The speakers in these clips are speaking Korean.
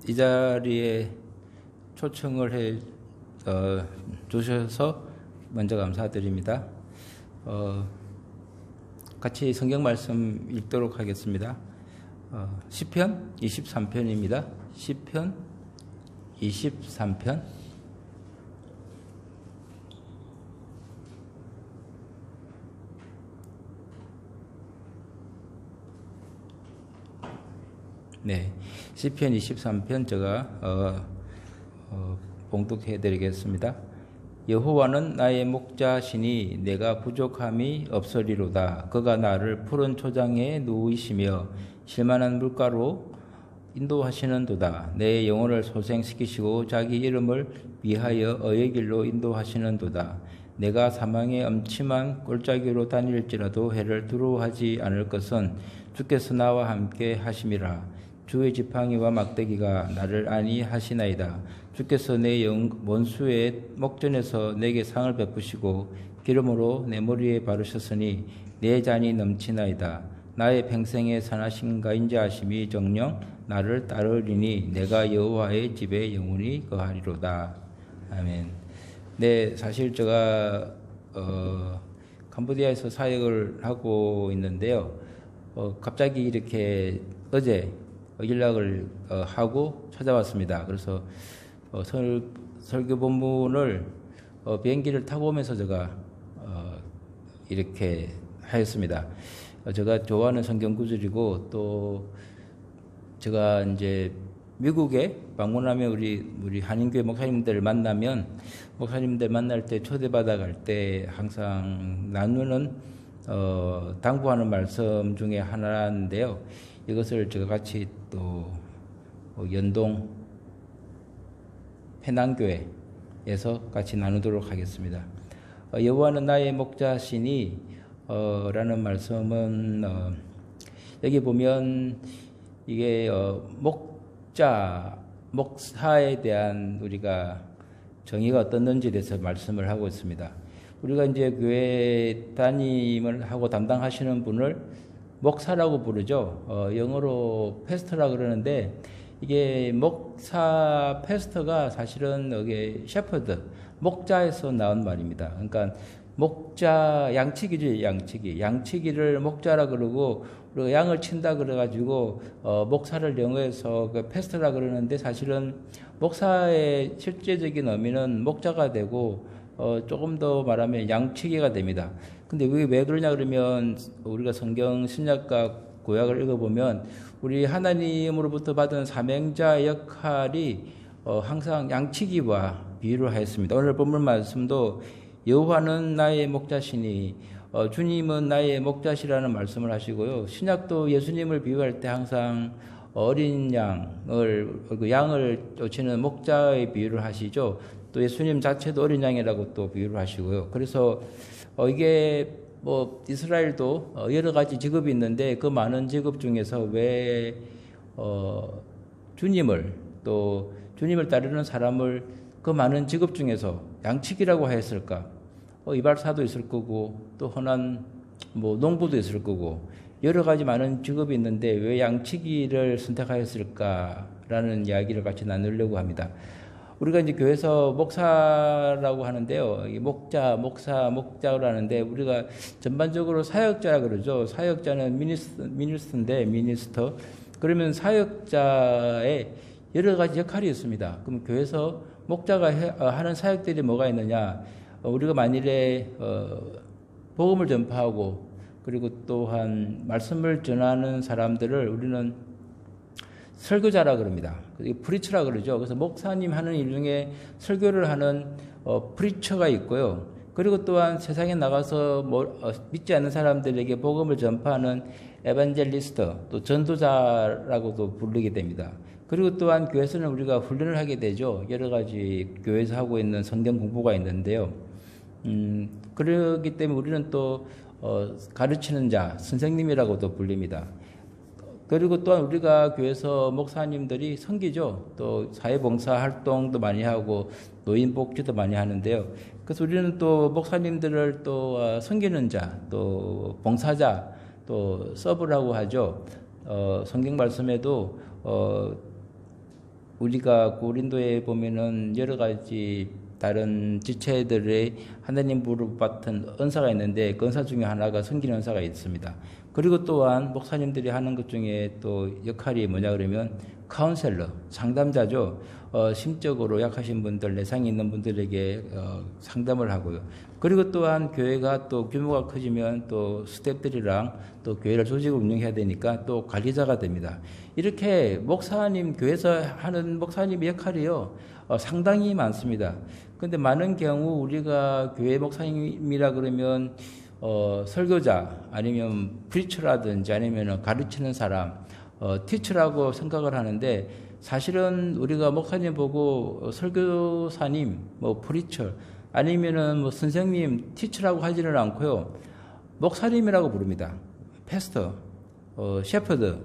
이 자리에 초청을 해 주셔서 먼저 감사드립니다. 같이 성경 말씀 읽도록 하겠습니다. 시편 23편입니다. 시편 23편. 네, 시편 23편 제가 봉독해 드리겠습니다. 여호와는 나의 목자시니 내가 부족함이 없으리로다. 그가 나를 푸른 초장에 누이시며 실만한 물가로 인도하시는도다. 내 영혼을 소생시키시고 자기 이름을 위하여 의의 길로 인도하시는도다. 내가 사망의 엄침한 골짜기로 다닐지라도 해를 두려워하지 않을 것은 주께서 나와 함께 하심이라. 주의 지팡이와 막대기가 나를 안위하시나이다. 주께서 내 원수의 목전에서 내게 상을 베푸시고 기름으로 내 머리에 바르셨으니 내 잔이 넘치나이다. 나의 평생에 선하신가 인자하심이 정녕 나를 따르리니 내가 여호와의 집에 영원히 거하리로다. 아멘. 네, 사실 제가 캄보디아에서 사역을 하고 있는데요. 갑자기 이렇게 어제 연락을 하고 찾아왔습니다. 그래서 설교 본문을 비행기를 타고 오면서 제가 이렇게 하였습니다. 제가 좋아하는 성경 구절이고 또 제가 이제 미국에 방문하면 우리 한인교회 목사님들 만나면 목사님들 만날 때 초대받아 갈 때 항상 나누는 당부하는 말씀 중에 하나인데요. 이것을 제가 같이 또 연동 페낭교회에서 같이 나누도록 하겠습니다. 여호와는 나의 목자시니 라는 말씀은 여기 보면 이게 목사에 대한 우리가 정의가 어떻는지에 대해서 말씀을 하고 있습니다. 우리가 이제 교회 담임을 하고 담당하시는 분을 목사라고 부르죠. 영어로 패스터라 그러는데 이게 목사 패스터가 사실은 이게 셰퍼드 목자에서 나온 말입니다. 그러니까 목자 양치기죠. 양치기를 목자라 그러고 우리가 양을 친다 그래가지고 목사를 영어에서 그 패스터라 그러는데 사실은 목사의 실제적인 의미는 목자가 되고 조금 더 말하면 양치기가 됩니다. 근데 왜 그러냐 그러면 우리가 성경 신약과 구약을 읽어보면 우리 하나님으로부터 받은 사명자 역할이 항상 양치기와 비유를 하였습니다. 오늘 본문 말씀도 여호와는 나의 목자시니 주님은 나의 목자시라는 말씀을 하시고요. 신약도 예수님을 비유할 때 항상 어린 양을 쫓는 목자의 비유를 하시죠. 또 예수님 자체도 어린 양이라고 또 비유를 하시고요. 그래서 이게 이스라엘도 여러 가지 직업이 있는데 그 많은 직업 중에서 왜 주님을 따르는 사람을 그 많은 직업 중에서 양치기라고 하였을까? 이발사도 있을 거고 또 흔한 농부도 있을 거고 여러 가지 많은 직업이 있는데 왜 양치기를 선택하였을까라는 이야기를 같이 나누려고 합니다. 우리가 이제 교회에서 목사라고 하는데요. 목자라고 하는데 우리가 전반적으로 사역자라 그러죠. 사역자는 미니스터. 그러면 사역자의 여러 가지 역할이 있습니다. 그럼 교회에서 목자가 하는 사역들이 뭐가 있느냐? 우리가 만일에 복음을 전파하고 그리고 또한 말씀을 전하는 사람들을 우리는 설교자라 그럽니다. 프리처라 그러죠. 그래서 목사님 하는 일 중에 설교를 하는 프리처가 있고요. 그리고 또한 세상에 나가서 믿지 않는 사람들에게 복음을 전파하는 에반젤리스트, 또 전도자라고도 부르게 됩니다. 그리고 또한 교회에서는 우리가 훈련을 하게 되죠. 여러 가지 교회에서 하고 있는 성경 공부가 있는데요. 그렇기 때문에 우리는 또 가르치는 자, 선생님이라고도 불립니다. 그리고 또한 우리가 교회에서 목사님들이 섬기죠. 또 사회봉사 활동도 많이 하고 노인복지도 많이 하는데요. 그래서 우리는 또 목사님들을 또 섬기는 자, 또 봉사자, 또 서브라고 하죠. 성경 말씀에도 우리가 고린도에 보면은 여러 가지 다른 지체들의 하나님 부르받은 은사가 있는데 그 은사 중에 하나가 섬기는 은사가 있습니다. 그리고 또한 목사님들이 하는 것 중에 또 역할이 뭐냐 그러면 카운셀러, 상담자죠. 심적으로 약하신 분들, 내상이 있는 분들에게 상담을 하고요. 그리고 또한 교회가 또 규모가 커지면 또 스태프들이랑 또 교회를 조직을 운영해야 되니까 또 관리자가 됩니다. 이렇게 목사님, 교회에서 하는 목사님의 역할이요, 상당히 많습니다. 근데 많은 경우 우리가 교회 목사님이라 그러면 설교자 아니면 프리처라든지 아니면 가르치는 사람, 티처라고 생각을 하는데 사실은 우리가 목사님 보고 설교사님, 뭐 프리처 아니면은 뭐 선생님, 티처라고 하지는 않고요. 목사님이라고 부릅니다. 패스터, 셰퍼드,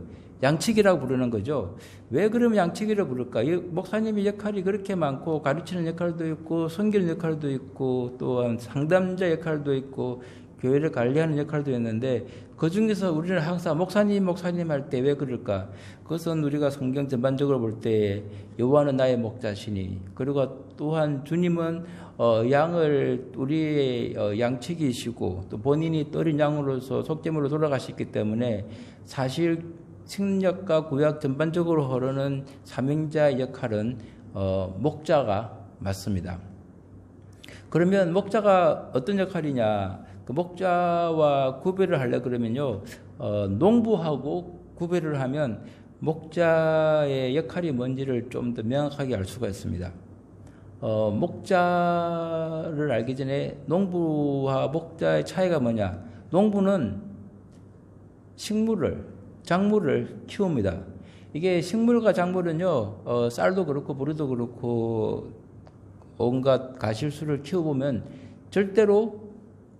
양치기라고 부르는 거죠. 왜 그러면 양치기를 부를까? 목사님의 역할이 그렇게 많고 가르치는 역할도 있고 섬기는 역할도 있고 또한 상담자 역할도 있고 교회를 관리하는 역할도 있는데 그중에서 우리는 항상 목사님 할 때 왜 그럴까? 그것은 우리가 성경 전반적으로 볼 때 여호와는 나의 목자시니 그리고 또한 주님은 양을 우리의 양치기이시고 또 본인이 어린 양으로서 속죄물로 돌아가셨기 때문에 사실 신약과 구약 전반적으로 흐르는 사명자의 역할은 목자가 맞습니다. 그러면 목자가 어떤 역할이냐? 그 목자와 구별을 하려 그러면요, 농부하고 구별을 하면 목자의 역할이 뭔지를 좀 더 명확하게 알 수가 있습니다. 목자를 알기 전에 농부와 목자의 차이가 뭐냐? 농부는 식물을, 작물을 키웁니다. 이게 식물과 작물은요, 쌀도 그렇고 보리도 그렇고 온갖 가실수를 키워보면 절대로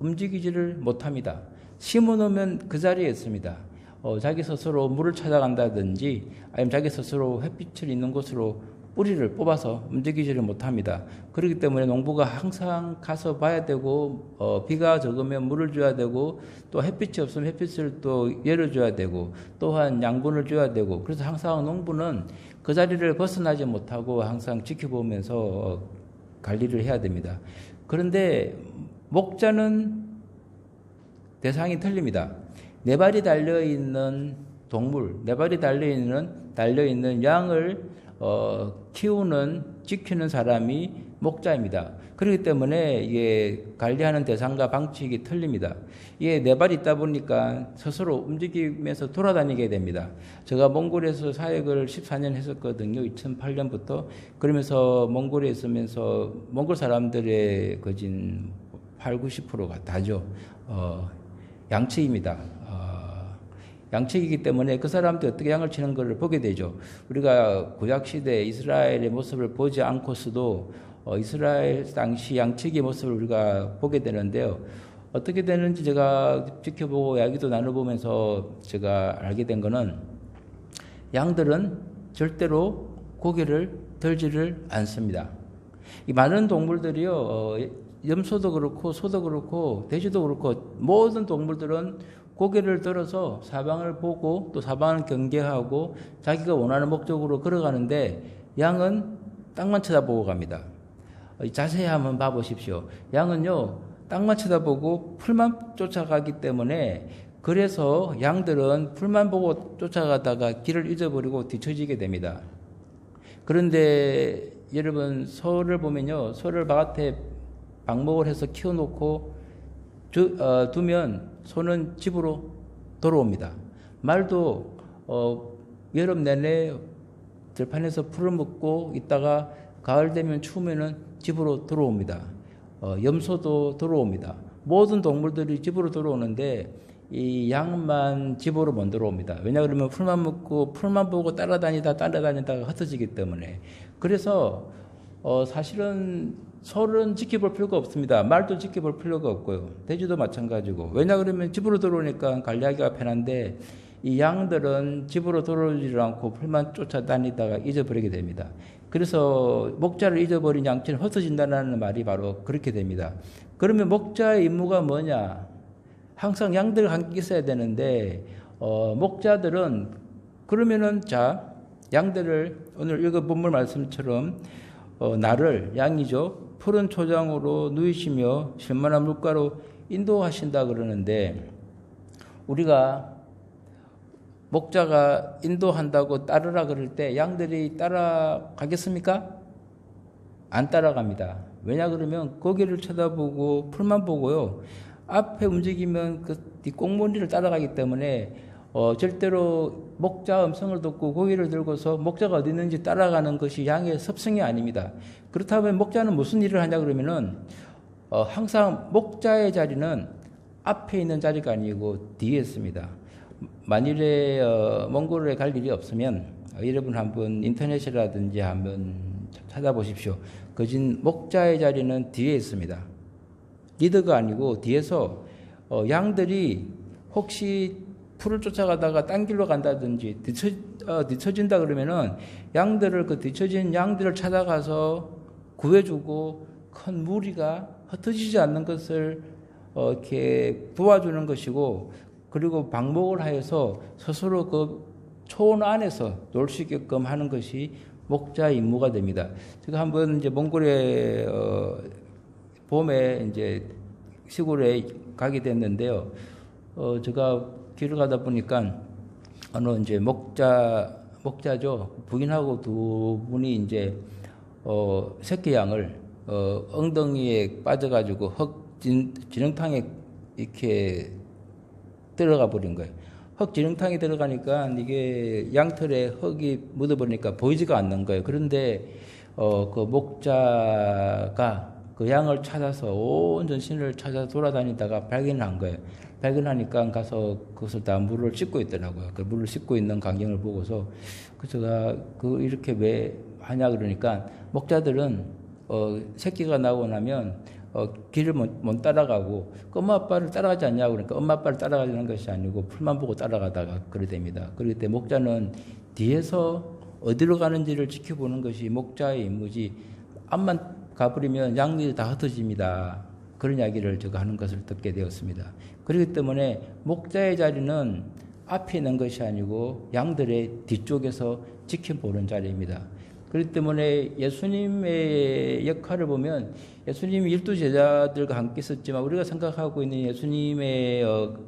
움직이지를 못합니다. 심어놓으면 그 자리에 있습니다. 자기 스스로 물을 찾아간다든지 아니면 자기 스스로 햇빛을 있는 곳으로 뿌리를 뽑아서 움직이지를 못합니다. 그렇기 때문에 농부가 항상 가서 봐야 되고 비가 적으면 물을 줘야 되고 또 햇빛이 없으면 햇빛을 또 열어줘야 되고 또한 양분을 줘야 되고 그래서 항상 농부는 그 자리를 벗어나지 못하고 항상 지켜보면서 관리를 해야 됩니다. 그런데 목자는 대상이 틀립니다. 네 발이 달려있는 동물, 네 발이 달려있는 양을 키우는, 지키는 사람이 목자입니다. 그렇기 때문에 이게 관리하는 대상과 방식이 틀립니다. 이게 네 발이 있다 보니까 스스로 움직이면서 돌아다니게 됩니다. 제가 몽골에서 사역을 14년 했었거든요. 2008년부터. 그러면서 몽골에 있으면서 몽골 사람들의 거진 8, 90%가 다죠. 양측입니다. 양측이기 때문에 그 사람들이 어떻게 양을 치는 것을 보게 되죠. 우리가 구약시대 이스라엘의 모습을 보지 않고서도 이스라엘 당시 양측의 모습을 우리가 보게 되는데요. 어떻게 되는지 제가 지켜보고 이야기도 나눠보면서 제가 알게 된 거는 양들은 절대로 고개를 들지를 않습니다. 이 많은 동물들이요, 염소도 그렇고 소도 그렇고 돼지도 그렇고 모든 동물들은 고개를 들어서 사방을 보고 또 사방을 경계하고 자기가 원하는 목적으로 걸어가는데 양은 땅만 쳐다보고 갑니다. 자세히 한번 봐보십시오. 양은요 땅만 쳐다보고 풀만 쫓아가기 때문에 그래서 양들은 풀만 보고 쫓아가다가 길을 잊어버리고 뒤처지게 됩니다. 그런데 여러분 소를 보면요, 소를 바깥에 방목을 해서 키워놓고 두면 소는 집으로 돌아옵니다. 말도 여름 내내 들판에서 풀을 먹고 있다가 가을 되면 추우면은 집으로 돌아옵니다. 염소도 돌아옵니다. 모든 동물들이 집으로 돌아오는데 이 양만 집으로 못 돌아옵니다. 왜냐하면 풀만 먹고 풀만 보고 따라다니다가 흩어지기 때문에. 그래서 사실은 소는 지켜볼 필요가 없습니다. 말도 지켜볼 필요가 없고요. 돼지도 마찬가지고. 왜냐 그러면 집으로 들어오니까 관리하기가 편한데 이 양들은 집으로 들어오지 않고 풀만 쫓아다니다가 잊어버리게 됩니다. 그래서 목자를 잊어버린 양치는 흩어진다는 말이 바로 그렇게 됩니다. 그러면 목자의 임무가 뭐냐? 항상 양들과 함께 있어야 되는데 목자들은 그러면은 자 양들을 오늘 읽은 본문 말씀처럼 나를 양이죠. 푸른 초장으로 누이시며 실만한 물가로 인도하신다 그러는데 우리가 목자가 인도한다고 따르라 그럴 때 양들이 따라가겠습니까? 안 따라갑니다. 왜냐 그러면 거기를 쳐다보고 풀만 보고요. 앞에 움직이면 그 꽁무니를 따라가기 때문에 절대로 목자 음성을 듣고 고기를 들고서 목자가 어디 있는지 따라가는 것이 양의 습성이 아닙니다. 그렇다면 목자는 무슨 일을 하냐 그러면은 항상 목자의 자리는 앞에 있는 자리가 아니고 뒤에 있습니다. 만일에 몽골에 갈 일이 없으면 여러분 한번 인터넷이라든지 한번 찾아보십시오. 거진 목자의 자리는 뒤에 있습니다. 리더가 아니고 뒤에서 양들이 혹시 풀을 쫓아가다가 딴 길로 간다든지 뒤처진다 그러면은 양들을 그 뒤처진 양들을 찾아가서 구해주고 큰 무리가 흩어지지 않는 것을 이렇게 도와주는 것이고 그리고 방목을 하여서 스스로 그 초원 안에서 놀 수 있게끔 하는 것이 목자의 임무가 됩니다. 제가 한번 이제 몽골에 봄에 이제 시골에 가게 됐는데요. 제가 길을 가다 보니까 어느 이제 목자죠. 부인하고 두 분이 이제 새끼 양을 엉덩이에 빠져가지고 지렁탕에 이렇게 들어가 버린 거예요. 지렁탕에 들어가니까 이게 양털에 흙이 묻어버리니까 보이지가 않는 거예요. 그런데 그 목자가 그 양을 찾아서 온 전신을 찾아 돌아다니다가 발견한 거예요. 발견하니까 가서 그것을 다 물을 씻고 있더라고요. 그 물을 씻고 있는 광경을 보고서 제가 이렇게 왜 하냐 그러니까 목자들은 새끼가 나오고 나면 길을 못 따라가고 엄마 아빠를 따라가지 않냐고 그러니까 엄마 아빠를 따라가려는 것이 아니고 풀만 보고 따라가다가 그래 됩니다. 그럴 때 목자는 뒤에서 어디로 가는지를 지켜보는 것이 목자의 임무지 앞만 가버리면 양들이 다 흩어집니다. 그런 이야기를 제가 하는 것을 듣게 되었습니다. 그렇기 때문에 목자의 자리는 앞에 있는 것이 아니고 양들의 뒤쪽에서 지켜보는 자리입니다. 그렇기 때문에 예수님의 역할을 보면 예수님이 12 제자들과 함께 있었지만 우리가 생각하고 있는 예수님의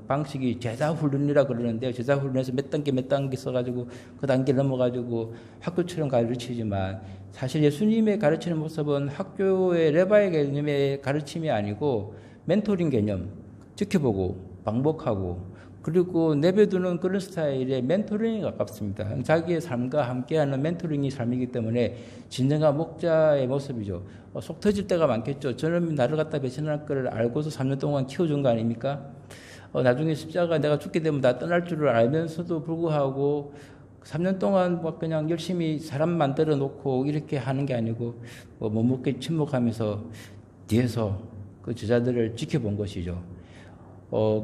방식이 제자 훈련이라 그러는데요. 제자 훈련에서 몇 단계 써가지고 그 단계 넘어가지고 학교처럼 가르치지만 사실 예수님의 가르치는 모습은 학교의 레바의 개념의 가르침이 아니고 멘토링 개념, 지켜보고 방법하고 그리고 내버려두는 그런 스타일의 멘토링에 가깝습니다. 자기의 삶과 함께하는 멘토링이 삶이기 때문에 진정한 목자의 모습이죠. 속 터질 때가 많겠죠. 저는 나를 갖다 배신할 걸 알고서 3년 동안 키워준 거 아닙니까? 나중에 십자가 내가 죽게 되면 나 떠날 줄을 알면서도 불구하고 3년 동안 뭐 그냥 열심히 사람 만들어 놓고 이렇게 하는 게 아니고 묵묵히 침묵하면서 뒤에서 그 제자들을 지켜본 것이죠.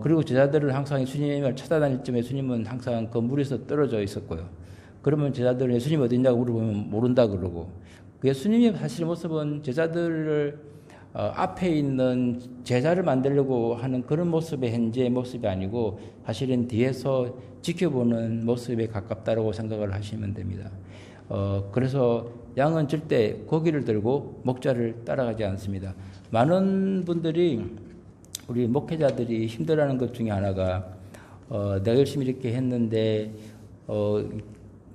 그리고 제자들은 항상 예수님을 찾아다닐 때 예수님은 항상 그 물에서 떨어져 있었고요. 그러면 제자들은 예수님 어디 있냐고 물어보면 모른다 그러고 예수님의 사실 모습은 제자들을 앞에 있는 제자를 만들려고 하는 그런 모습의 현재의 모습이 아니고 사실은 뒤에서 지켜보는 모습에 가깝다고 생각을 하시면 됩니다. 그래서 양은 절대 고기를 들고 목자를 따라가지 않습니다. 많은 분들이 우리 목회자들이 힘들어하는 것 중에 하나가 내가 열심히 이렇게 했는데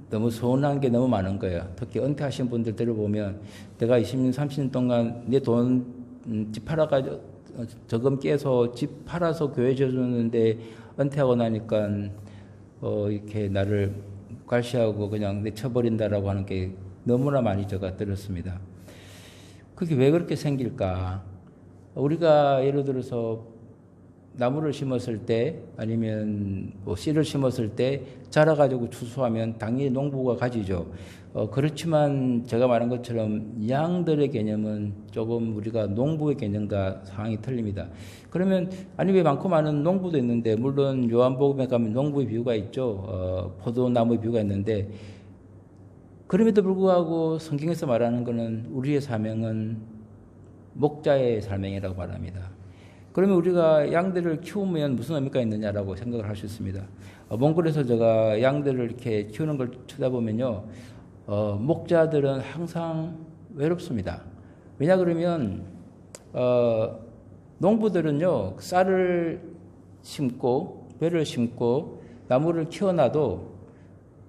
너무 서운한 게 너무 많은 거예요. 특히 은퇴하신 분들 들어보면 내가 20년, 30년 동안 내 돈 집 팔아가지고 저금 깨서 집 팔아서 교회 줘줬는데 은퇴하고 나니까 이렇게 나를 괄시하고 그냥 내쳐버린다라고 하는 게 너무나 많이 제가 들었습니다. 그게 왜 그렇게 생길까? 우리가 예를 들어서 나무를 심었을 때 아니면 씨를 심었을 때 자라가지고 추수하면 당연히 농부가 가지죠. 그렇지만 제가 말한 것처럼 양들의 개념은 조금 우리가 농부의 개념과 상황이 틀립니다. 그러면 아니 왜 많고 많은 농부도 있는데 물론 요한복음에 가면 농부의 비유가 있죠. 포도나무의 비유가 있는데 그럼에도 불구하고 성경에서 말하는 것은 우리의 사명은 목자의 사명이라고 말합니다. 그러면 우리가 양들을 키우면 무슨 의미가 있느냐라고 생각을 할 수 있습니다. 몽골에서 제가 양들을 이렇게 키우는 걸 쳐다보면요. 목자들은 항상 외롭습니다. 왜냐 그러면 농부들은요 쌀을 심고 배를 심고 나무를 키워놔도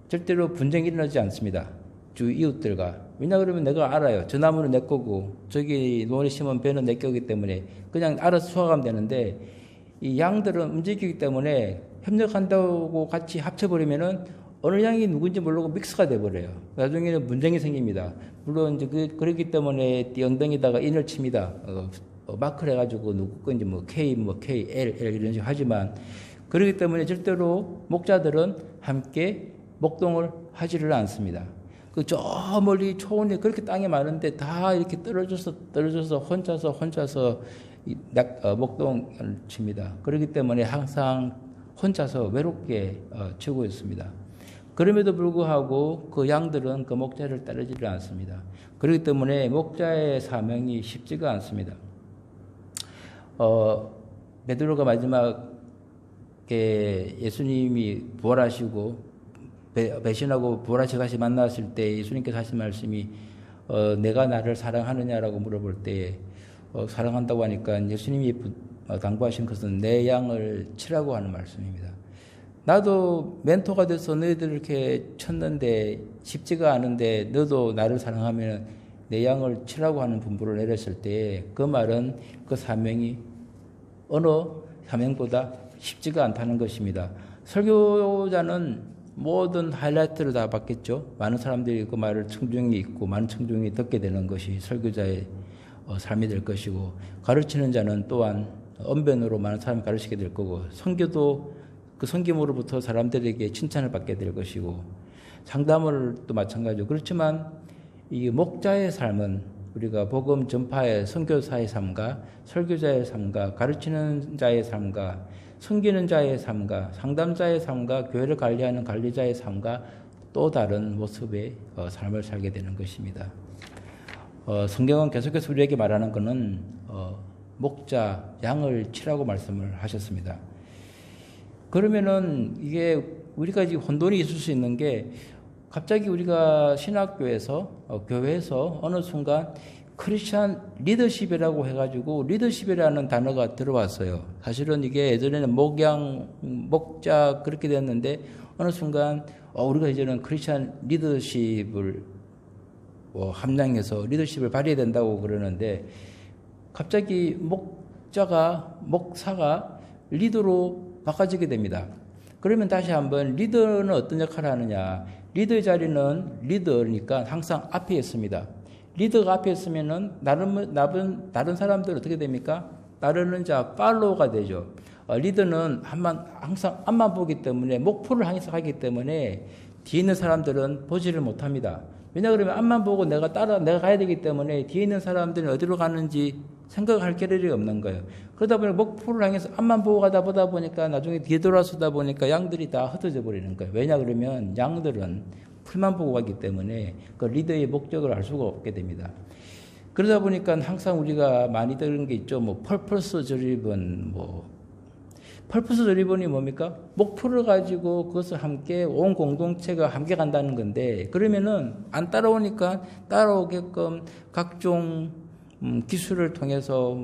절대로 분쟁이 일어나지 않습니다. 주 이웃들과. 왜냐 그러면 내가 알아요. 저 나무는 내 거고 저기 논에 심은 배는 내 거기 때문에 그냥 알아서 수확하면 되는데 이 양들은 움직이기 때문에 협력한다고 같이 합쳐버리면은 어느 양이 누군지 모르고 믹스가 돼버려요. 나중에는 분쟁이 생깁니다. 물론 이제 그렇기 때문에 엉덩이다가 인을 칩니다. 마크를 해가지고 누구 건지 뭐 K, L 이런 식으로 하지만 그렇기 때문에 절대로 목자들은 함께 목동을 하지를 않습니다. 저 멀리 초원이 그렇게 땅이 많은데 다 이렇게 떨어져서 혼자서 목동을 칩니다. 그렇기 때문에 항상 혼자서 외롭게 치고 있습니다. 그럼에도 불구하고 그 양들은 그 목자를 따르지를 않습니다. 그렇기 때문에 목자의 사명이 쉽지가 않습니다. 베드로가 마지막에 예수님이 부활하시고 배신하고 부활하시고 다시 만났을 때 예수님께서 하신 말씀이 내가 나를 사랑하느냐라고 물어볼 때 사랑한다고 하니까 예수님이 당부하신 것은 내 양을 치라고 하는 말씀입니다. 나도 멘토가 돼서 너희들 이렇게 쳤는데 쉽지가 않은데 너도 나를 사랑하면 내 양을 치라고 하는 분부를 내렸을 때 그 말은 그 사명이 어느 사명보다 쉽지가 않다는 것입니다. 설교자는 모든 하이라이트를 다 받겠죠. 많은 사람들이 그 말을 청중이 있고 많은 청중이 듣게 되는 것이 설교자의 삶이 될 것이고 가르치는 자는 또한 언변으로 많은 사람이 가르치게 될 거고 선교도 그 선김으로부터 사람들에게 칭찬을 받게 될 것이고 상담을 또 마찬가지고 그렇지만 이 목자의 삶은 우리가 복음 전파의 선교사의 삶과 설교자의 삶과 가르치는 자의 삶과 섬기는 자의 삶과 상담자의 삶과 교회를 관리하는 관리자의 삶과 또 다른 모습의 삶을 살게 되는 것입니다. 성경은 계속해서 우리에게 말하는 것은 목자, 양을 치라고 말씀을 하셨습니다. 그러면은 이게 우리가 지금 혼돈이 있을 수 있는 게 갑자기 우리가 신학교에서 교회에서 어느 순간 크리스찬 리더십이라고 해가지고 리더십이라는 단어가 들어왔어요. 사실은 이게 예전에는 목자 그렇게 됐는데 어느 순간 우리가 이제는 크리스찬 리더십을 함량해서 리더십을 발휘해야 된다고 그러는데 갑자기 목사가 리더로 바꿔지게 됩니다. 그러면 다시 한번 리더는 어떤 역할을 하느냐. 리더의 자리는 리더니까 항상 앞에 있습니다. 리더가 앞에 있으면은 다른 사람들은 어떻게 됩니까? 따르는 자, 팔로우가 되죠. 리더는 항상 앞만 보기 때문에 목표를 항상 하기 때문에 뒤에 있는 사람들은 보지를 못합니다. 왜냐 그러면 앞만 보고 내가 가야 되기 때문에 뒤에 있는 사람들은 어디로 가는지 생각할 겨를이 없는 거예요. 그러다 보니 목표를 향해서 앞만 보고 보다 보니까 나중에 뒤에 돌아서다 보니까 양들이 다 흩어져 버리는 거예요. 왜냐 그러면 양들은 풀만 보고 가기 때문에 그 리더의 목적을 알 수가 없게 됩니다. 그러다 보니까 항상 우리가 많이 들은 게 있죠. 퍼포스 드리븐, 퍼포스 드리븐이 뭡니까? 목표를 가지고 그것을 함께 온 공동체가 함께 간다는 건데 그러면은 안 따라오니까 따라오게끔 각종 기술을 통해서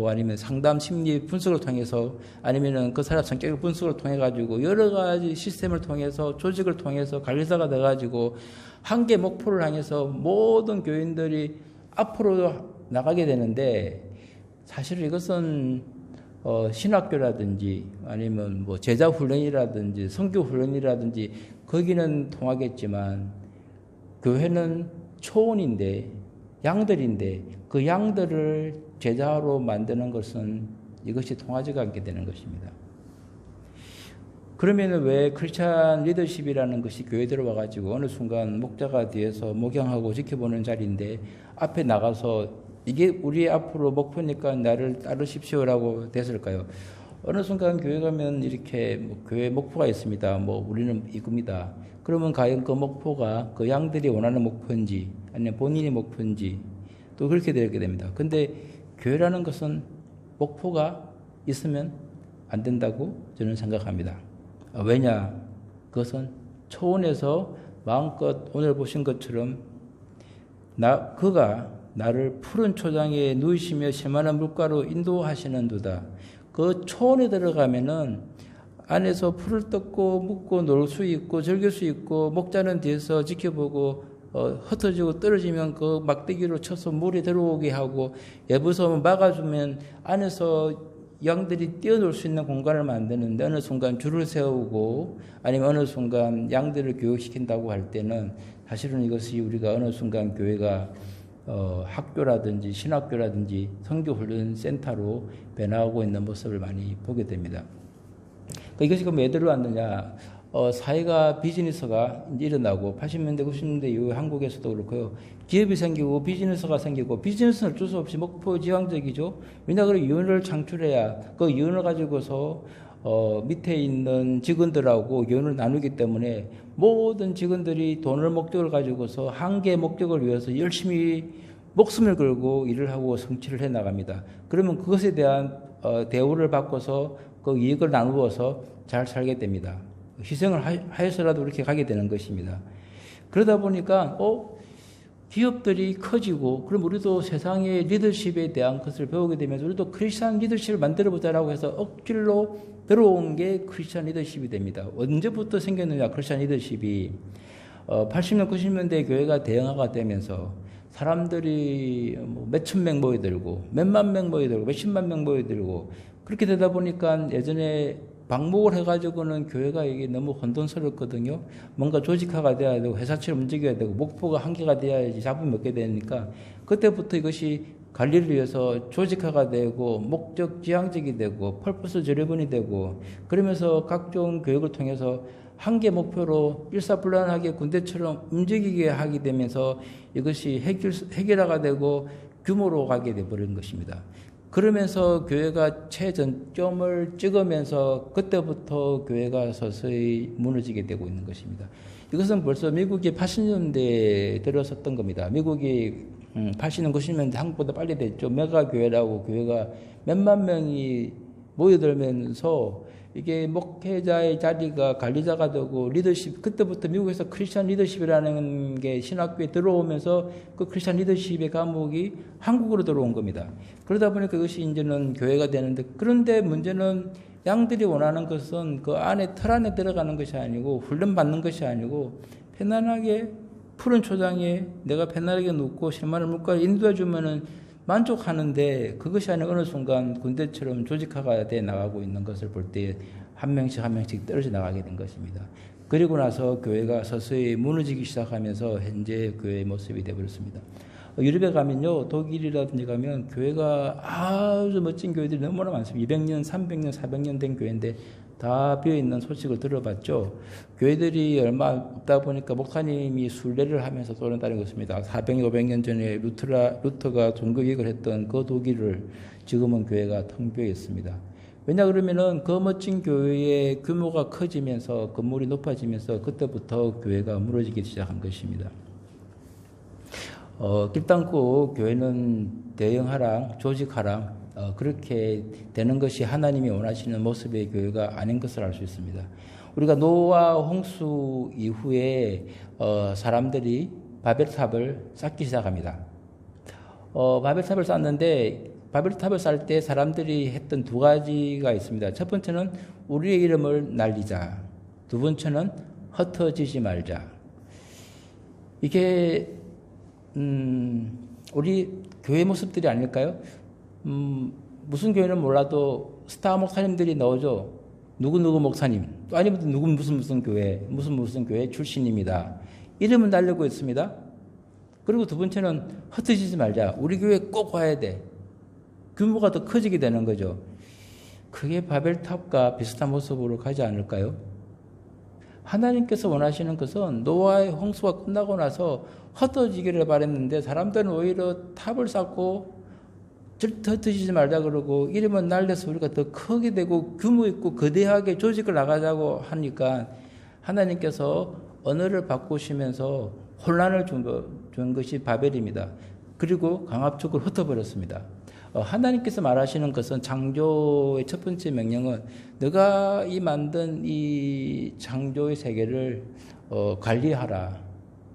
아니면 상담 심리 분석을 통해서 아니면은 그 사람 성격 분석을 통해 가지고 여러 가지 시스템을 통해서 조직을 통해서 관리사가 돼 가지고 한계 목표를 향해서 모든 교인들이 앞으로 나가게 되는데 사실 이것은 신학교라든지 아니면 제자 훈련이라든지 선교 훈련이라든지 거기는 통하겠지만 교회는 초원인데 양들인데 그 양들을 제자로 만드는 것은 이것이 통하지가 않게 되는 것입니다. 그러면 왜 크리스찬 리더십이라는 것이 교회에 들어와가지고 어느 순간 목자가 뒤에서 목양하고 지켜보는 자리인데 앞에 나가서 이게 우리 앞으로 목표니까 나를 따르십시오라고 됐을까요? 어느 순간 교회 가면 이렇게 교회 목표가 있습니다. 우리는 이겁니다. 그러면 과연 그 목표가 그 양들이 원하는 목표인지 아니면 본인의 목표인지 또 그렇게 되게 됩니다. 근데 교회라는 것은 목표가 있으면 안 된다고 저는 생각합니다. 왜냐? 그것은 초원에서 마음껏 오늘 보신 것처럼 그가 나를 푸른 초장에 누이시며 샘만한 물가로 인도하시는도다. 그 초원에 들어가면은 안에서 풀을 뜯고 묵고 놀 수 있고 즐길 수 있고 목자는 뒤에서 지켜보고 흩어지고 떨어지면 그 막대기로 쳐서 물이 들어오게 하고 예부서면 막아주면 안에서 양들이 뛰어놀 수 있는 공간을 만드는데 어느 순간 줄을 세우고 아니면 어느 순간 양들을 교육시킨다고 할 때는 사실은 이것이 우리가 어느 순간 교회가 학교라든지 신학교라든지 선교훈련센터로 변화하고 있는 모습을 많이 보게 됩니다. 이것이 그럼 왜 들어왔느냐? 사회가 비즈니스가 이제 일어나고 80년대, 90년대 이후 한국에서도 그렇고요. 기업이 생기고 비즈니스가 생기고 비즈니스는 어쩔 수 없이 목표지향적이죠. 왜냐 그래 유언을 창출해야 그 유언을 가지고서 밑에 있는 직원들하고 유언을 나누기 때문에 모든 직원들이 돈을 목적을 가지고서 한 개의 목적을 위해서 열심히 목숨을 걸고 일을 하고 성취를 해 나갑니다. 그러면 그것에 대한 대우를 받고서 그 이익을 나누어서 잘 살게 됩니다. 희생을 하여서라도 그렇게 가게 되는 것입니다. 그러다 보니까 기업들이 커지고 그럼 우리도 세상의 리더십에 대한 것을 배우게 되면서 우리도 크리스찬 리더십을 만들어보자라고 해서 억지로 들어온 게 크리스찬 리더십이 됩니다. 언제부터 생겼느냐 크리스찬 리더십이 80년 90년대 교회가 대형화가 되면서 사람들이 몇천 명 모여들고 몇만 명 모여들고 몇십만 명 모여들고 그렇게 되다 보니까 예전에 방목을 해가지고는 교회가 이게 너무 혼돈스럽거든요. 뭔가 조직화가 돼야 되고 회사처럼 움직여야 되고 목표가 한계가 돼야지 잡음이 먹게 되니까 그때부터 이것이 관리를 위해서 조직화가 되고 목적 지향적이 되고 펄퍼스 드리븐이 되고 그러면서 각종 교육을 통해서 한계 목표로 일사불란하게 군대처럼 움직이게 하게 되면서 이것이 해결화가 되고 규모로 가게 되어버린 것입니다. 그러면서 교회가 최전점을 찍으면서 그때부터 교회가 서서히 무너지게 되고 있는 것입니다. 이것은 벌써 미국이 80년대에 들어섰던 겁니다. 미국이 80년, 90년대 한국보다 빨리 됐죠. 메가교회라고 교회가 몇만 명이 모여들면서 이게 목회자의 자리가 관리자가 되고 리더십, 그때부터 미국에서 크리스찬 리더십이라는 게 신학교에 들어오면서 그 크리스찬 리더십의 과목이 한국으로 들어온 겁니다. 그러다 보니까 그것이 이제는 교회가 되는데, 그런데 문제는 양들이 원하는 것은 그 안에 틀 안에 들어가는 것이 아니고 훈련받는 것이 아니고 편안하게 푸른 초장에 내가 편안하게 눕고 실만한 물가를 인도해 주면은 만족하는데 그것이 아니라 어느 순간 군대처럼 조직화가 돼 나가고 있는 것을 볼 때 한 명씩 한 명씩 떨어져 나가게 된 것입니다. 그리고 나서 교회가 서서히 무너지기 시작하면서 현재 교회의 모습이 되어버렸습니다. 유럽에 가면요, 독일이라든지 가면 교회가 아주 멋진 교회들이 너무나 많습니다. 200년, 300년, 400년 된 교회인데 다 비어있는 소식을 들어봤죠. 교회들이 얼마 없다 보니까 목사님이 순례를 하면서 돌아다니고 있습니다. 400년, 500년 전에 루터가 종교개혁을 했던 그 독일을 지금은 교회가 텅 비어 있습니다. 왜냐 그러면은 그 멋진 교회의 규모가 커지면서 건물이 높아지면서 그때부터 교회가 무너지기 시작한 것입니다. 길땅구 교회는 대형 하락, 조직 하락, 그렇게 되는 것이 하나님이 원하시는 모습의 교회가 아닌 것을 알 수 있습니다. 우리가 노아 홍수 이후에 사람들이 바벨탑을 쌓기 시작합니다. 바벨탑을 쌓는데 바벨탑을 쌓을 때 사람들이 했던 두 가지가 있습니다. 첫 번째는 우리의 이름을 날리자. 두 번째는 흩어지지 말자. 이게 우리 교회 모습들이 아닐까요? 무슨 교회는 몰라도 스타 목사님들이 나오죠. 누구누구 목사님, 또 아니면 누구 무슨 교회 출신입니다. 이름은 날리고 있습니다. 그리고 두 번째는 흩어지지 말자. 우리 교회 꼭 와야 돼. 규모가 더 커지게 되는 거죠. 그게 바벨탑과 비슷한 모습으로 가지 않을까요? 하나님께서 원하시는 것은 노아의 홍수가 끝나고 나서 흩어지기를 바랬는데 사람들은 오히려 탑을 쌓고 흩어지지 말자 그러고 이름은 날려서 우리가 더 크게 되고 규모 있고 거대하게 조직을 나가자고 하니까 하나님께서 언어를 바꾸시면서 혼란을 준 것이 바벨입니다. 그리고 강압적으로 흩어버렸습니다. 하나님께서 말하시는 것은 창조의 첫 번째 명령은 너가 만든 이 창조의 세계를 관리하라.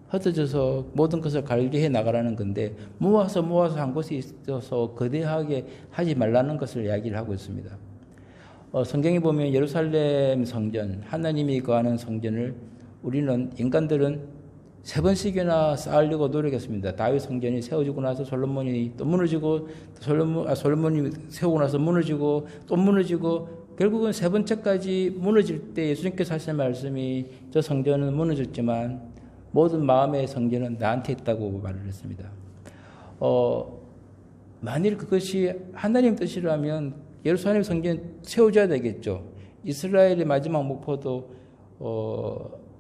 흩어져서 모든 것을 관리해 나가라는 건데 모아서 한 곳에 있어서 거대하게 하지 말라는 것을 이야기를 하고 있습니다. 성경에 보면 예루살렘 성전, 하나님이 거하는 성전을 우리는 인간들은 3번씩이나 쌓으려고 노력했습니다. 다윗 성전이 세워지고 나서 솔로몬이 또 무너지고 솔로몬이 세우고 나서 무너지고 또 무너지고 결국은 3번째까지 무너질 때 예수님께서 하신 말씀이 저 성전은 무너졌지만 모든 마음의 성전은 나한테 있다고 말을 했습니다. 만일 그것이 하나님 뜻이라면 예루살렘 성전 세워져야 되겠죠. 이스라엘의 마지막 목표도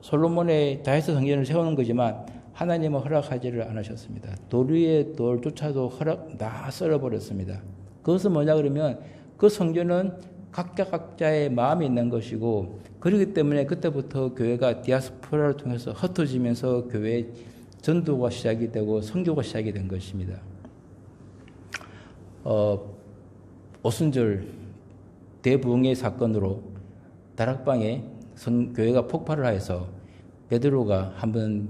솔로몬의 다윗 성전을 세우는 거지만 하나님은 허락하지를 않으셨습니다. 돌 위에 돌조차도 다 썰어버렸습니다. 그것은 뭐냐 그러면 그 성전은 각자의 마음이 있는 것이고 그렇기 때문에 그때부터 교회가 디아스포라를 통해서 흩어지면서 교회의 전도가 시작이 되고 선교가 시작이 된 것입니다. 오순절 대부흥의 사건으로 다락방에 교회가 폭발을 하여서 베드로가 한번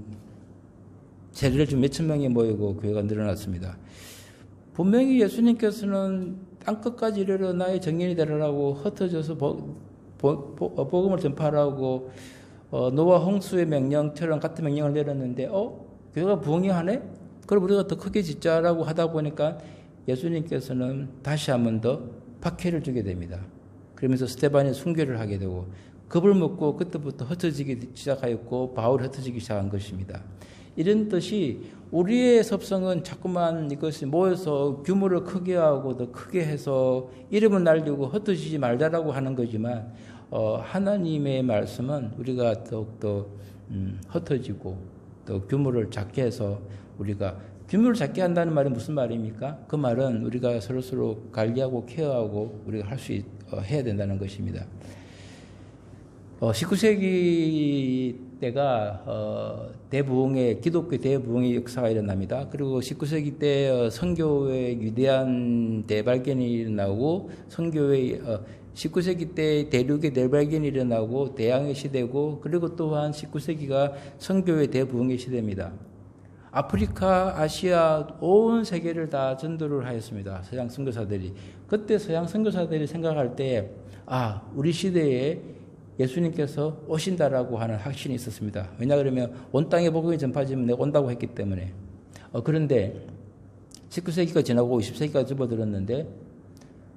세례를 준 몇천 명이 모이고 교회가 늘어났습니다. 분명히 예수님께서는 땅끝까지 이르러 나의 정인이 되라고 흩어져서 복음을 전파하라고 노아 홍수의 명령처럼 같은 명령을 내렸는데 교회가 부흥이 하네? 그럼 우리가 더 크게 짓자라고 하다 보니까 예수님께서는 다시 한 번 더 박해를 주게 됩니다. 그러면서 스데반이 순교를 하게 되고 겁을 먹고 그때부터 흩어지기 시작하였고 바울이 흩어지기 시작한 것입니다. 이런 뜻이 우리의 섭성은 자꾸만 이것이 모여서 규모를 크게 하고 더 크게 해서 이름을 날리고 흩어지지 말자라고 하는 거지만 하나님의 말씀은 우리가 더욱더 흩어지고 또 규모를 작게 해서 우리가 규모를 작게 한다는 말은 무슨 말입니까? 그 말은 우리가 서로 관리하고 케어하고 우리가 해야 된다는 것입니다. 19세기 때가 대부흥의 기독교 대부흥의 역사가 일어납니다. 그리고 19세기 때 선교의 위대한 대발견이 일어나고 선교의 19세기 때 대륙의 대발견이 일어나고 대항해 시대고 그리고 또한 19세기가 선교의 대부흥의 시대입니다. 아프리카, 아시아 온 세계를 다 전도를 하였습니다. 서양 선교사들이. 그때 서양 선교사들이 생각할 때 우리 시대에 예수님께서 오신다라고 하는 확신이 있었습니다. 왜냐 그러면 온 땅에 복음이 전파되면 내가 온다고 했기 때문에. 그런데 19세기가 지나고 20세기가 접어들었는데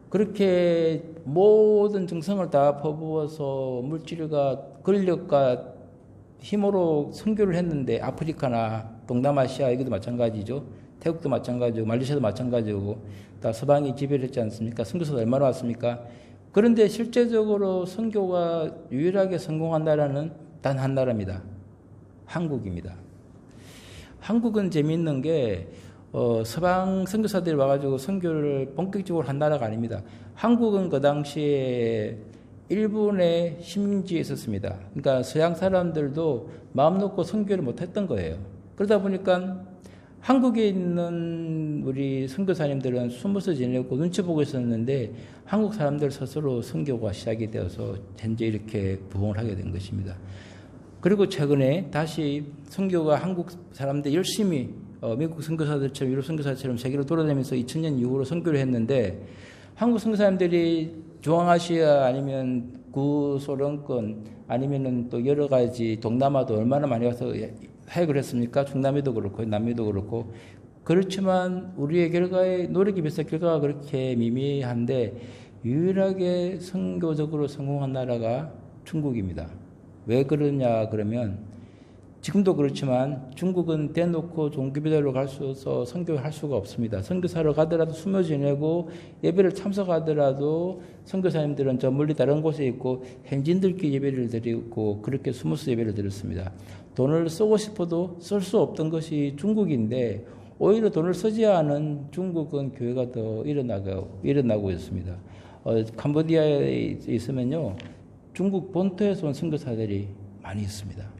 그렇게 모든 정성을 다 퍼부어서 물질과 권력과 힘으로 선교를 했는데 아프리카나 동남아시아 여기도 마찬가지죠. 태국도 마찬가지고 말레이시아도 마찬가지고 다 서방이 지배를 했지 않습니까? 선교사도 얼마나 왔습니까? 그런데 실제적으로 선교가 유일하게 성공한 나라는 단 한 나라입니다. 한국입니다. 한국은 재미있는 게 서방 선교사들이 와가지고 선교를 본격적으로 한 나라가 아닙니다. 한국은 그 당시에 일본의 식민지에 있었습니다. 그러니까 서양 사람들도 마음 놓고 선교를 못했던 거예요. 그러다 보니까 한국에 있는 우리 선교사님들은 숨어서 지내고 눈치 보고 있었는데 한국 사람들 스스로 선교가 시작이 되어서 현재 이렇게 부흥을 하게 된 것입니다. 그리고 최근에 다시 선교가 한국 사람들 열심히 미국 선교사들처럼 유럽 선교사처럼 세계로 돌아다니면서 2000년 이후로 선교를 했는데 한국 선교사님들이 중앙아시아 아니면 구소련권 아니면은 또 여러 가지 동남아도 얼마나 많이 와서 사역을 했습니까? 중남미도 그렇고 남미도 그렇고 그렇지만 우리의 노력에 비해서 결과가 그렇게 미미한데 유일하게 선교적으로 성공한 나라가 중국입니다. 왜 그러냐 그러면 지금도 그렇지만 중국은 대놓고 종교배달로 갈 수 없어서 선교를 할 수가 없습니다. 선교사로 가더라도 숨어 지내고 예배를 참석하더라도 선교사님들은 저 멀리 다른 곳에 있고 현지인들끼리 예배를 드리고 그렇게 숨어서 예배를 드렸습니다. 돈을 쓰고 싶어도 쓸 수 없던 것이 중국인데 오히려 돈을 쓰지 않은 중국은 교회가 더 일어나고 있습니다. 캄보디아에 있으면요 중국 본토에서 온 선교사들이 많이 있습니다.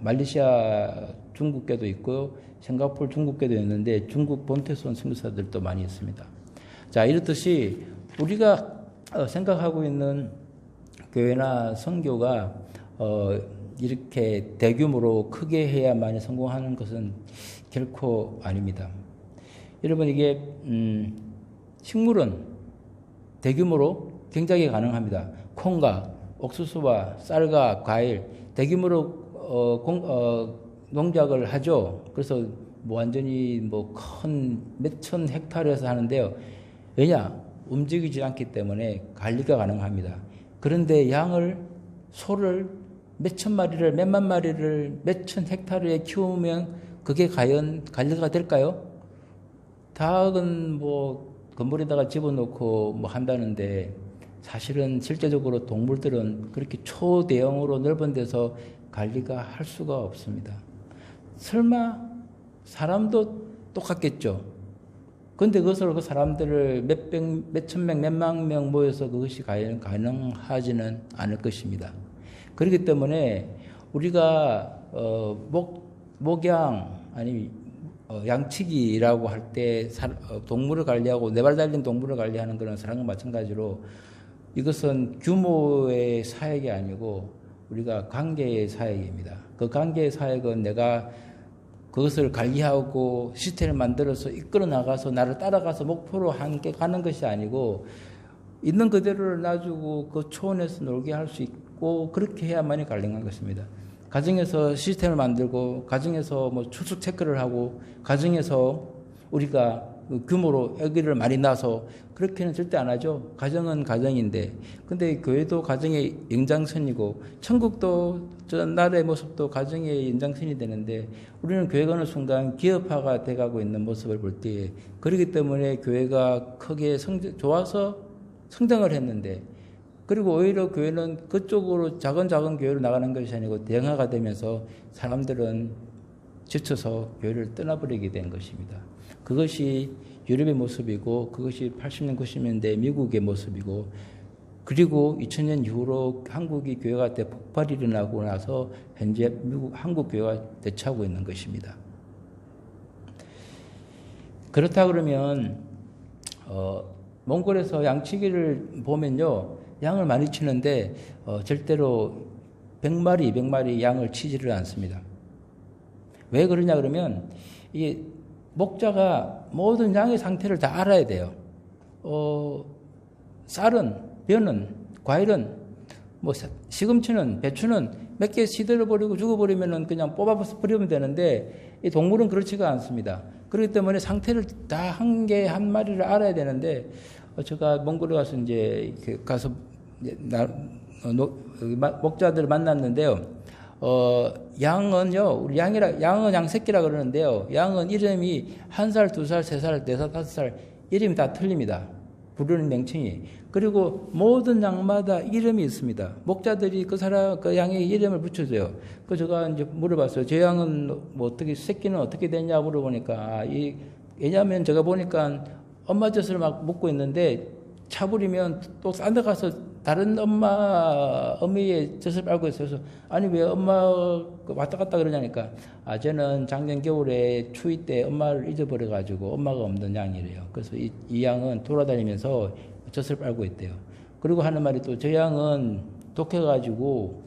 말레이시아 중국계도 있고 싱가포르 중국계도 있는데 중국 본토에서 온 선교사들도 많이 있습니다. 자, 이렇듯이 우리가 생각하고 있는 교회나 선교가 이렇게 대규모로 크게 해야만 성공하는 것은 결코 아닙니다. 여러분 이게 식물은 대규모로 경작이 가능합니다. 콩과 옥수수와 쌀과 과일 대규모로 농작을 하죠. 그래서 뭐 완전히 뭐 큰 몇천 헥타르에서 하는데요. 왜냐? 움직이지 않기 때문에 관리가 가능합니다. 그런데 소를 몇천 마리를, 몇만 마리를 몇천 헥타르에 키우면 그게 과연 관리가 될까요? 닭은 뭐 건물에다가 집어넣고 뭐 한다는데 사실은 실제적으로 동물들은 그렇게 초대형으로 넓은 데서 관리가 할 수가 없습니다. 설마 사람도 똑같겠죠. 그런데 그것을 그 사람들을 몇천 명, 몇만 명 모여서 그것이 과연 가능하지는 않을 것입니다. 그렇기 때문에 우리가 목양 아니 양치기라고 할 때 동물을 관리하고 네 발 달린 동물을 관리하는 그런 사람과 마찬가지로 이것은 규모의 사역이 아니고 우리가 관계의 사역입니다. 그 관계의 사역은 내가 그것을 관리하고 시스템을 만들어서 이끌어 나가서 나를 따라가서 목표로 함께 가는 것이 아니고 있는 그대로를 놔주고 그 초원에서 놀게 할 수 있고 그렇게 해야만이 가능한 것입니다. 가정에서 시스템을 만들고 가정에서 뭐 출석 체크를 하고 가정에서 우리가 규모로 아기를 많이 낳아서 그렇게는 절대 안 하죠. 가정은 가정인데 근데 교회도 가정의 연장선이고 천국도 저 나라의 모습도 가정의 연장선이 되는데 우리는 교회가 어느 순간 기업화가 돼가고 있는 모습을 볼 때에 그렇기 때문에 교회가 크게 좋아서 성장을 했는데 그리고 오히려 교회는 그쪽으로 작은 교회로 나가는 것이 아니고 대형화가 되면서 사람들은 지쳐서 교회를 떠나버리게 된 것입니다. 그것이 유럽의 모습이고 그것이 80년, 90년대 미국의 모습이고 그리고 2000년 이후로 한국이 교회가 대폭발이 일어나고 나서 현재 한국 교회가 대처하고 있는 것입니다. 그렇다 그러면 몽골에서 양치기를 보면요. 양을 많이 치는데 절대로 100마리, 200마리 양을 치지를 않습니다. 왜 그러냐 그러면 이게 목자가 모든 양의 상태를 다 알아야 돼요. 쌀은, 벼는, 과일은, 뭐 시금치는, 배추는 몇 개 시들어버리고 죽어버리면은 그냥 뽑아서 버리면 되는데 이 동물은 그렇지가 않습니다. 그렇기 때문에 상태를 다 한 개, 한 마리를 알아야 되는데 제가 몽골에 가서 이제 가서 목자들 만났는데요. 양은요, 우리 양은 양새끼라 그러는데요. 양은 이름이 1살, 2살, 3살, 4살, 5살 이름이 다 틀립니다. 부르는 명칭이. 그리고 모든 양마다 이름이 있습니다. 목자들이 그 양의 이름을 붙여줘요. 그 제가 이제 물어봤어요. 저 양은 뭐 어떻게, 새끼는 어떻게 됐냐 물어보니까, 왜냐하면 제가 보니까 엄마 젖을 막 먹고 있는데 차부리면 또 싼 데 가서 다른 어미의 젖을 빨고 있어서 아니 왜 엄마 왔다 갔다 그러냐니까 쟤는 작년 겨울에 추위 때 엄마를 잊어버려가지고 엄마가 없는 양이래요. 그래서 이 양은 돌아다니면서 젖을 빨고 있대요. 그리고 하는 말이 또 저 양은 독해가지고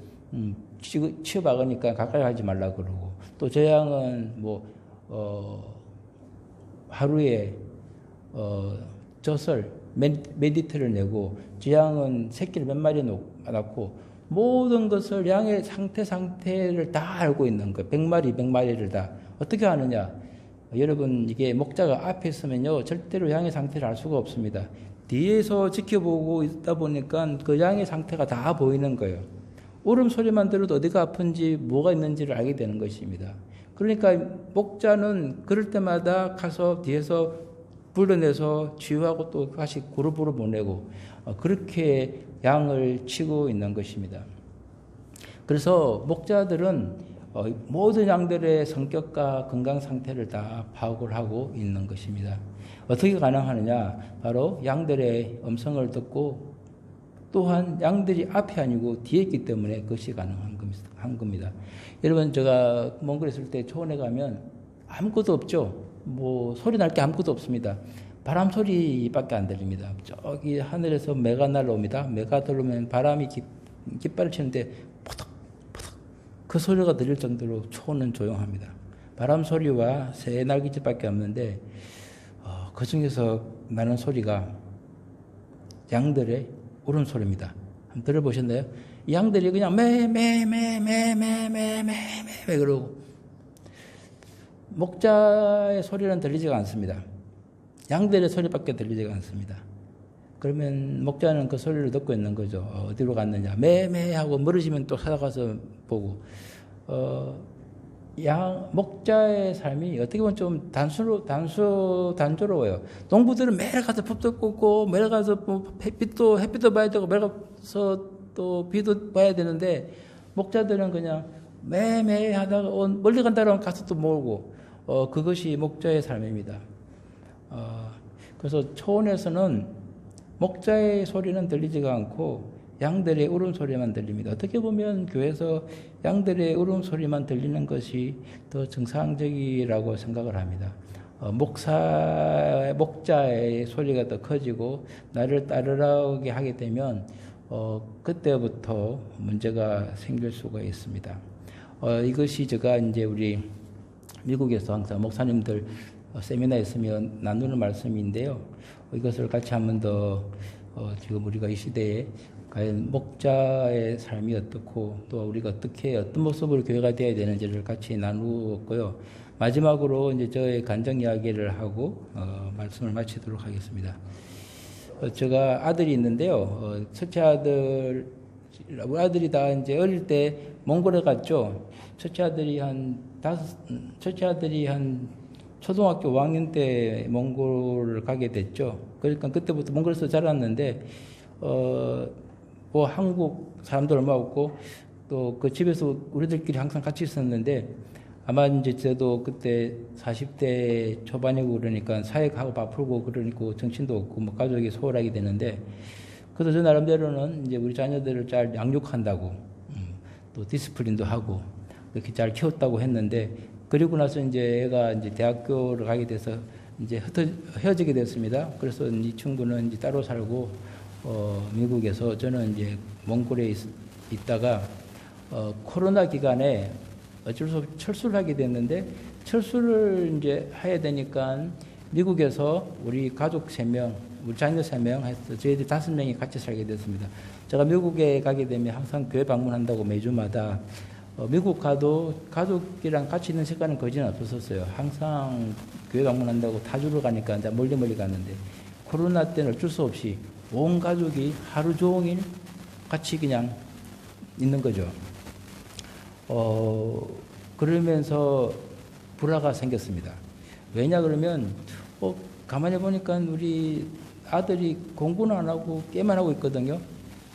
치어박으니까 가까이 하지 말라 그러고 또 저 양은 뭐 하루에 젖을 몇 리터를 내고 저 양은 새끼를 몇 마리 낳고 모든 것을 양의 상태를 다 알고 있는 거예요. 100마리, 200마리를 다. 어떻게 아느냐? 여러분 이게 목자가 앞에 있으면요 절대로 양의 상태를 알 수가 없습니다. 뒤에서 지켜보고 있다 보니까 그 양의 상태가 다 보이는 거예요. 울음소리만 들어도 어디가 아픈지 뭐가 있는지를 알게 되는 것입니다. 그러니까 목자는 그럴 때마다 가서 뒤에서 불러내서 치유하고 또 다시 그룹으로 보내고 그렇게 양을 치고 있는 것입니다. 그래서 목자들은 모든 양들의 성격과 건강 상태를 다 파악을 하고 있는 것입니다. 어떻게 가능하느냐? 바로 양들의 음성을 듣고 또한 양들이 앞에 아니고 뒤에 있기 때문에 그것이 가능한 겁니다. 여러분 제가 몽골에 있을 때 초원에 가면 아무것도 없죠. 뭐 소리 날 게 아무것도 없습니다. 바람 소리밖에 안 들립니다. 저기 하늘에서 매가 날라옵니다. 매가 들어오면 바람이 깃발을 치는데 포덕 그 소리가 들릴 정도로 초는 조용합니다. 바람 소리와 새 날개짓밖에 없는데 그 중에서 나는 소리가 양들의 울음소리입니다. 한번 들어보셨나요? 양들이 그냥 매 그러고 목자의 소리는 들리지가 않습니다. 양들의 소리밖에 들리지가 않습니다. 그러면 목자는 그 소리를 듣고 있는 거죠. 어디로 갔느냐. 매 하고 멀어지면 또 찾아가서 보고. 목자의 삶이 어떻게 보면 좀 단조로워요. 농부들은 매일 가서 풀도 꽂고, 매일 가서 햇빛도 봐야 되고, 매일 가서 또 비도 봐야 되는데, 목자들은 그냥 매 하다가 멀리 간다고 가서 또 모으고, 그것이 목자의 삶입니다. 그래서 초원에서는 목자의 소리는 들리지가 않고 양들의 울음소리만 들립니다. 어떻게 보면 교회에서 양들의 울음소리만 들리는 것이 더 정상적이라고 생각을 합니다. 목자의 소리가 더 커지고 나를 따르게 하게 되면 그때부터 문제가 생길 수가 있습니다. 이것이 제가 이제 우리 미국에서 항상 목사님들 세미나에 있으면 나누는 말씀인데요. 이것을 같이 한번 더 지금 우리가 이 시대에 과연 목자의 삶이 어떻고 또 우리가 어떤 모습으로 교회가 되어야 되는지를 같이 나누었고요. 마지막으로 이제 저의 간증 이야기를 하고 말씀을 마치도록 하겠습니다. 제가 아들이 있는데요. 첫째 아들이 다 이제 어릴 때 몽골에 갔죠. 첫째 아들이 한 초등학교 5학년 때 몽골을 가게 됐죠. 그러니까 그때부터 몽골에서 자랐는데, 뭐 한국 사람들 얼마 없고, 또 그 집에서 우리들끼리 항상 같이 있었는데, 아마 이제 저도 그때 40대 초반이고 그러니까 사회하고 바쁘고 그러니까 정신도 없고 뭐 가족이 소홀하게 되는데, 그래서 저 나름대로는 이제 우리 자녀들을 잘 양육한다고, 또 디스플린도 하고, 그렇게 잘 키웠다고 했는데, 그리고 나서 이제 애가 이제 대학교를 가게 돼서 이제 헤어지게 됐습니다. 그래서 이 친구는 이제 따로 살고, 미국에서 저는 이제 몽골에 있다가, 코로나 기간에 어쩔 수 없이 철수를 하게 됐는데, 철수를 이제 해야 되니까 미국에서 우리 가족 3명, 우리 자녀 3명 해서 저희들 5명이 같이 살게 됐습니다. 제가 미국에 가게 되면 항상 교회 방문한다고 매주마다 미국 가도 가족이랑 같이 있는 시간은 거진 없었어요. 항상 교회 방문한다고 타주로 가니까 이제 멀리 갔는데 코로나 때는 어쩔 수 없이 온 가족이 하루 종일 같이 그냥 있는 거죠. 그러면서 불화가 생겼습니다. 왜냐 그러면 가만히 보니까 우리 아들이 공부는 안 하고 게임만 하고 있거든요.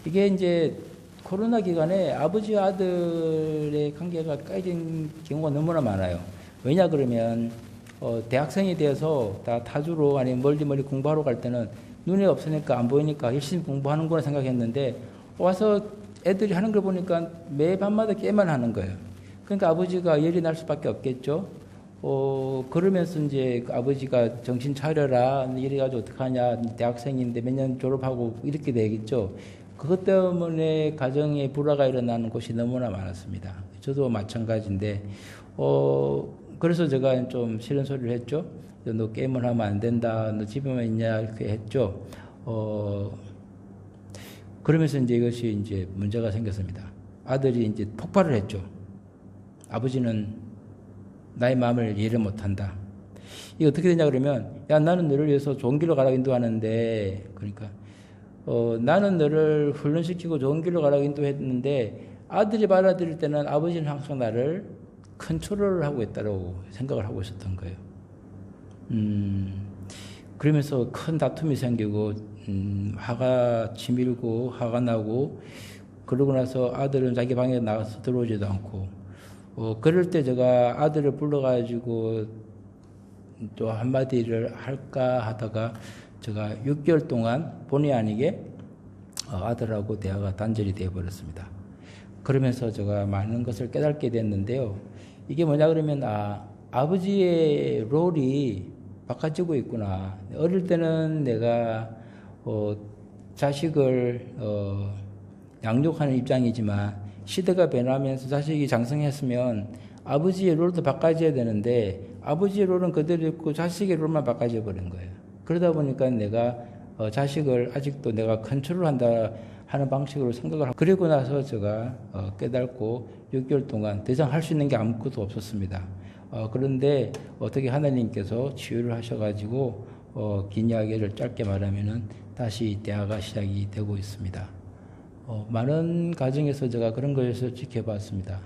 이게 이제 코로나 기간에 아버지와 아들의 관계가 깨진 경우가 너무나 많아요. 왜냐 그러면 대학생이 되어서 다 타주로 아니면 멀리 공부하러 갈 때는 눈이 없으니까 안 보이니까 열심히 공부하는구나 생각했는데 와서 애들이 하는 걸 보니까 매 밤마다 게임만 하는 거예요. 그러니까 아버지가 열이 날 수밖에 없겠죠. 그러면서 이제 아버지가 정신 차려라 이래가지고 어떡하냐 대학생인데 몇 년 졸업하고 이렇게 되겠죠. 그것 때문에 가정에 불화가 일어나는 곳이 너무나 많았습니다. 저도 마찬가지인데, 그래서 제가 좀 싫은 소리를 했죠. 너 게임을 하면 안 된다. 너 집에만 있냐. 이렇게 했죠. 그러면서 이제 이것이 이제 문제가 생겼습니다. 아들이 이제 폭발을 했죠. 아버지는 나의 마음을 이해를 못 한다. 이게 어떻게 되냐 그러면, 야, 나는 너를 위해서 좋은 길로 가라고 인도하는데, 그러니까, 나는 너를 훈련시키고 좋은 길로 가라고 인도했는데 아들이 받아들일 때는 아버지는 항상 나를 컨트롤을 하고 있다고 생각을 하고 있었던 거예요. 그러면서 큰 다툼이 생기고 화가 치밀고 화가 나고 그러고 나서 아들은 자기 방에 나가서 들어오지도 않고 그럴 때 제가 아들을 불러가지고 또 한마디를 할까 하다가 제가 6개월 동안 본의 아니게 아들하고 대화가 단절이 되어버렸습니다. 그러면서 제가 많은 것을 깨닫게 됐는데요. 이게 뭐냐 그러면 아버지의 롤이 바꿔지고 있구나. 어릴 때는 내가 자식을 양육하는 입장이지만 시대가 변하면서 자식이 장성했으면 아버지의 롤도 바꿔줘야 되는데 아버지의 롤은 그대로 있고 자식의 롤만 바꿔져 버린 거예요. 그러다 보니까 내가 자식을 아직도 내가 컨트롤한다 하는 방식으로 생각을 하고 그리고 나서 제가 깨닫고 6개월 동안 더 이상 할 수 있는 게 아무것도 없었습니다. 그런데 어떻게 하나님께서 치유를 하셔가지고 긴 이야기를 짧게 말하면은 다시 대화가 시작이 되고 있습니다. 많은 가정에서 제가 그런 것을 지켜봤습니다.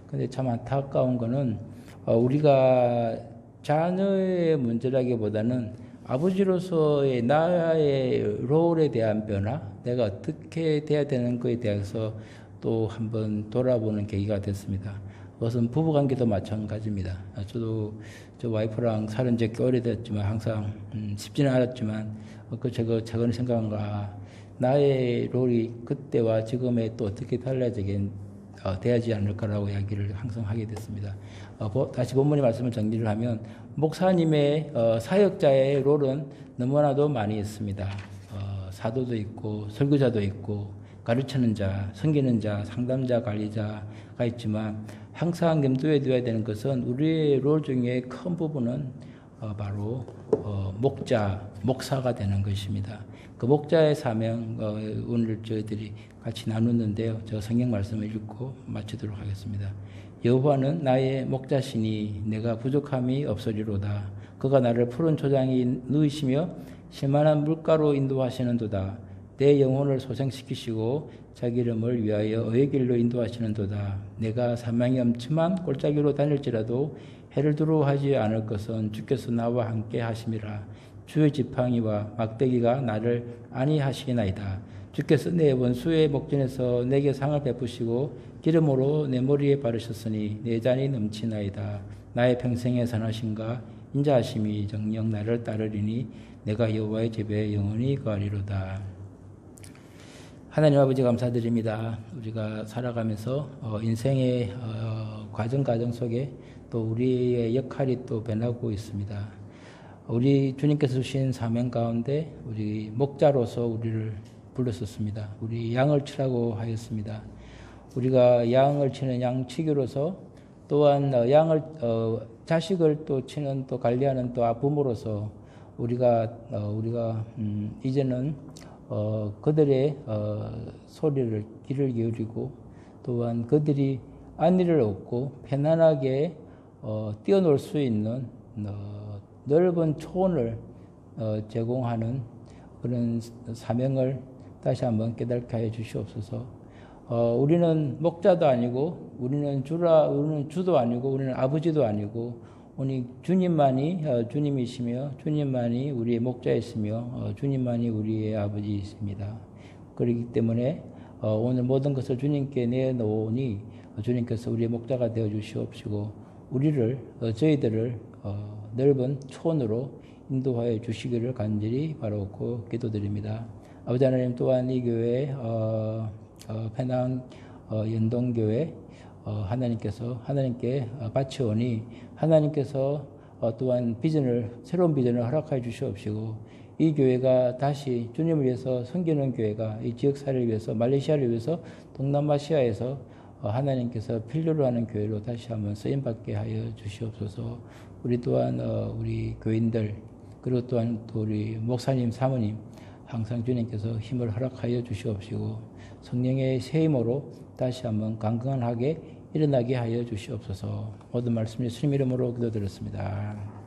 근데 참 안타까운 거는 우리가 자녀의 문제라기보다는 아버지로서의 나의 롤에 대한 변화, 내가 어떻게 돼야 되는 것에 대해서 또 한번 돌아보는 계기가 됐습니다. 그것은 부부관계도 마찬가지입니다. 저도 저 와이프랑 살은 지 꽤 오래됐지만 항상 쉽지는 않았지만 제가 최근에 생각한가 나의 롤이 그때와 지금에 또 어떻게 달라지게 돼야지 않을까라고 이야기를 항상 하게 됐습니다. 다시 본문의 말씀을 정리를 하면 목사님의 사역자의 롤은 너무나도 많이 있습니다. 사도도 있고 설교자도 있고 가르치는 자, 섬기는 자, 상담자, 관리자가 있지만 항상 염두에 둬야 되는 것은 우리의 롤 중에 큰 부분은 바로 목사가 되는 것입니다. 그 목자의 사명 오늘 저희들이 같이 나누는데요. 제가 성경 말씀을 읽고 마치도록 하겠습니다. 여호와는 나의 목자시니 내가 부족함이 없으리로다. 그가 나를 푸른 초장에 누이시며 실만한 물가로 인도하시는도다. 내 영혼을 소생시키시고 자기 이름을 위하여 의의 길로 인도하시는도다. 내가 사망의 엄침한 골짜기로 다닐지라도 해를 두려워하지 않을 것은 주께서 나와 함께 하심이라. 주의 지팡이와 막대기가 나를 안위하시나이다. 주께서 내 원수의 목전에서 내게 상을 베푸시고 기름으로 내 머리에 바르셨으니 내 잔이 넘치나이다. 나의 평생의 선하심과 인자하심이 정녕 나를 따르리니 내가 여호와의 집에 영원히 거하리로다. 하나님 아버지 감사드립니다. 우리가 살아가면서 인생의 과정 속에 또 우리의 역할이 또 변하고 있습니다. 우리 주님께서 주신 사명 가운데 우리 목자로서 우리를 불렀었습니다. 우리 양을 치라고 하였습니다. 우리가 양을 치는 양치기로서 또한 자식을 또 치는 또 관리하는 또 부모로서 우리가 이제는 그들의 소리를 귀를 기울이고 또한 그들이 안위를 얻고 편안하게 뛰어놀 수 있는 넓은 초원을 제공하는 그런 사명을 다시 한번 깨닫게 하여 주시옵소서. 우리는 목자도 아니고 우리는 주도 아니고 우리는 아버지도 아니고 오직 주님만이 주님이시며 주님만이 우리의 목자이시며 주님만이 우리의 아버지이십니다. 그렇기 때문에 오늘 모든 것을 주님께 내놓으니 주님께서 우리의 목자가 되어 주시옵시고 저희들을 넓은 초원으로 인도하여 주시기를 간절히 바라옵고 기도드립니다. 아버지 하나님 또한 이 교회 페낭 연동교회 하나님께 바치오니 하나님께서 또한 새로운 비전을 허락하여 주시옵시고 이 교회가 다시 주님을 위해서 섬기는 교회가 이 지역사회를 위해서 말레이시아를 위해서 동남아시아에서 하나님께서 필요로 하는 교회로 다시 한번 쓰임받게 하여 주시옵소서. 우리 또한 우리 교인들 그리고 또한 또 우리 목사님 사모님 항상 주님께서 힘을 허락하여 주시옵시고 성령의 새 힘으로 다시 한번 강건하게 일어나게 하여 주시옵소서. 모든 말씀 예수님 이름으로 기도드렸습니다.